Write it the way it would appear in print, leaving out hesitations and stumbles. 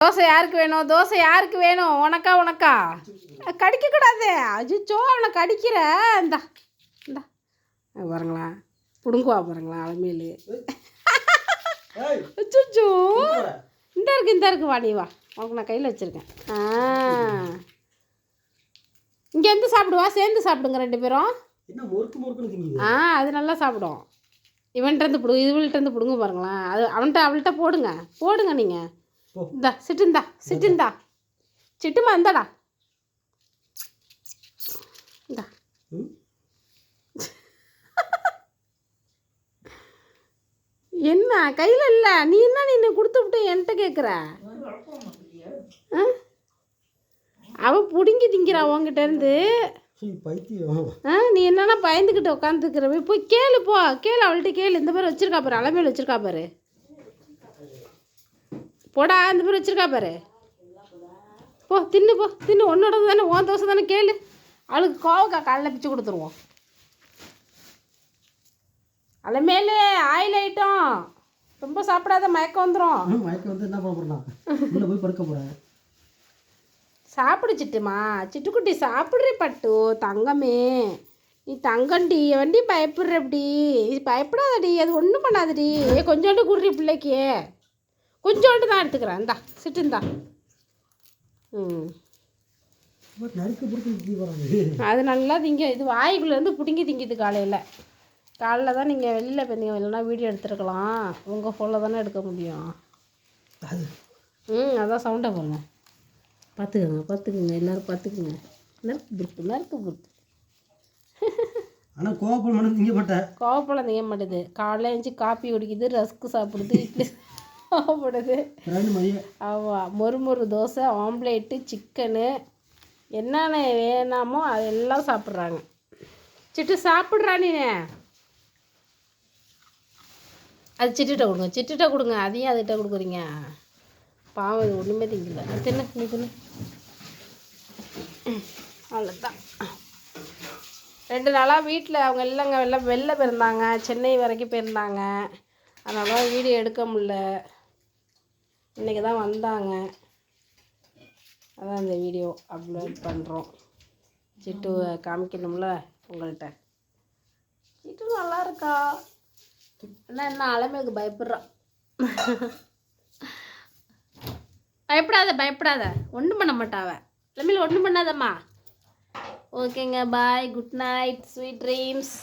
தோசை யாருக்கு வேணும்? தோசை யாருக்கு வேணும்? உனக்கா உனக்கா? கடிக்கக்கூடாது. அஜிச்சோ அவனை கடிக்கிற. இந்தா இந்தா பாருங்களா, பிடுங்குவா பாருங்களா அலமேலு. அச்சோ இந்த இருக்கு வா, நீ வா, உனக்கு நான் கையில் வச்சுருக்கேன். இங்கேருந்து சாப்பிடுவா, சேர்ந்து சாப்பிடுங்க 2 பேரும். அது நல்லா சாப்பிடும். இவன்கிட்டருந்து பிடுங்க, இவள்கிட்டருந்து பிடுங்க பாருங்களேன். அது அவள்கிட்ட போடுங்க நீங்கள். இந்தா சிட்டுந்தா சிட்டுமா இந்தாடா இந்தா. என்ன கையில் இல்லை, நீ என்ன கொடுத்து விட்டு என்கிட்ட கேட்குற? அவள் பிடுங்கி திங்கிறா உங்ககிட்ட இருந்து. நீ என்னன்னா பயந்துக்கிட்டு உட்காந்துருக்கிறவே. போய் கேளு, அவள்கிட்ட கேளு. இந்த பேர் வச்சிருக்கா பாரு, அலமேல் வச்சிருக்கா பாரு. போடா, இந்த பேர் வச்சிருக்கா பாரு. போ தின்னு ஒன்னோடது தானே, உன் தோசை தானே, கேளு. அவளுக்கு கோவக்கா காலைல பிச்சு கொடுத்துருவோம். அலமேலு ஆயில் ஐட்டம் ரொம்ப சாப்பிடாத, மயக்கம் வந்துடும். என்ன பண்ண போய் படுக்க போகிறேன். சாப்பிடுச்சிட்டுமா, சிட்டுக்குட்டி சாப்பிட்றி பட்டு தங்கமே. நீ தங்கண்டி வண்டி பயப்படுற. எப்படி பயப்படாதடி, அது ஒன்றும் பண்ணாதடி. கொஞ்சோண்டு குடுறி பிள்ளைக்கு, கொஞ்சோண்டு தான் எடுத்துக்கிறேன். இந்தா சிட்டுந்தா. அது நல்லா திங்க. இது வாய்க்குள்ளேருந்து பிடுங்கி திங்கிது. காலையில் தான் நீங்கள் வெளியில் போயிருந்தீங்க, இல்லைன்னா வீடியோ எடுத்துருக்கலாம். உங்கள் ஃபோனில் தானே எடுக்க முடியும். அதான் சவுண்டை போங்க. பார்த்துக்குங்க எல்லோரும் பார்த்துக்குங்க. நறுக்கு புருக்கு. ஆனால் கோவப்பழம் திங்க மாட்டேன். கோவப்பழம் திங்க மாட்டேது. காலையில் எழுந்துச்சி காப்பி குடிக்குது, ரஸ்க்கு சாப்பிடுது, இட்லி சாப்பிடுது. ஆமாம், மொறு தோசை, ஆம்லேட்டு, சிக்கனு, என்னென்ன வேணாமோ அதெல்லாம் சாப்பிட்றாங்க. சிட்டு சாப்பிட்றா நீ. அது சிட்டுகிட்ட கொடுங்க. அதையும் அதுகிட்ட கொடுக்குறீங்க. பாவம், இது ஒன்றுமே திங்கல. நீ தின்னு. அவ்வளோதான். 2 நாளாக வீட்டில் அவங்க இல்லைங்க, வெளில போயிருந்தாங்க, சென்னை வரைக்கும் போயிருந்தாங்க. அதனால வீடியோ எடுக்க முடில. இன்றைக்கி தான் வந்தாங்க. அதான் இந்த வீடியோ அப்லோட் பண்ணுறோம். சிட்டு காமிக்கணும்ல உங்கள்கிட்ட. சிட்டு நல்லா இருக்கா? என்ன அலமேலுக்கு பயப்படுறான். பயப்படாத, ஒன்றும் பண்ண மாட்டாவ. அலமேலு ஒன்றும் பண்ணாதம்மா. ஓகேங்க, பாய், குட் நைட், ஸ்வீட் ட்ரீம்ஸ்.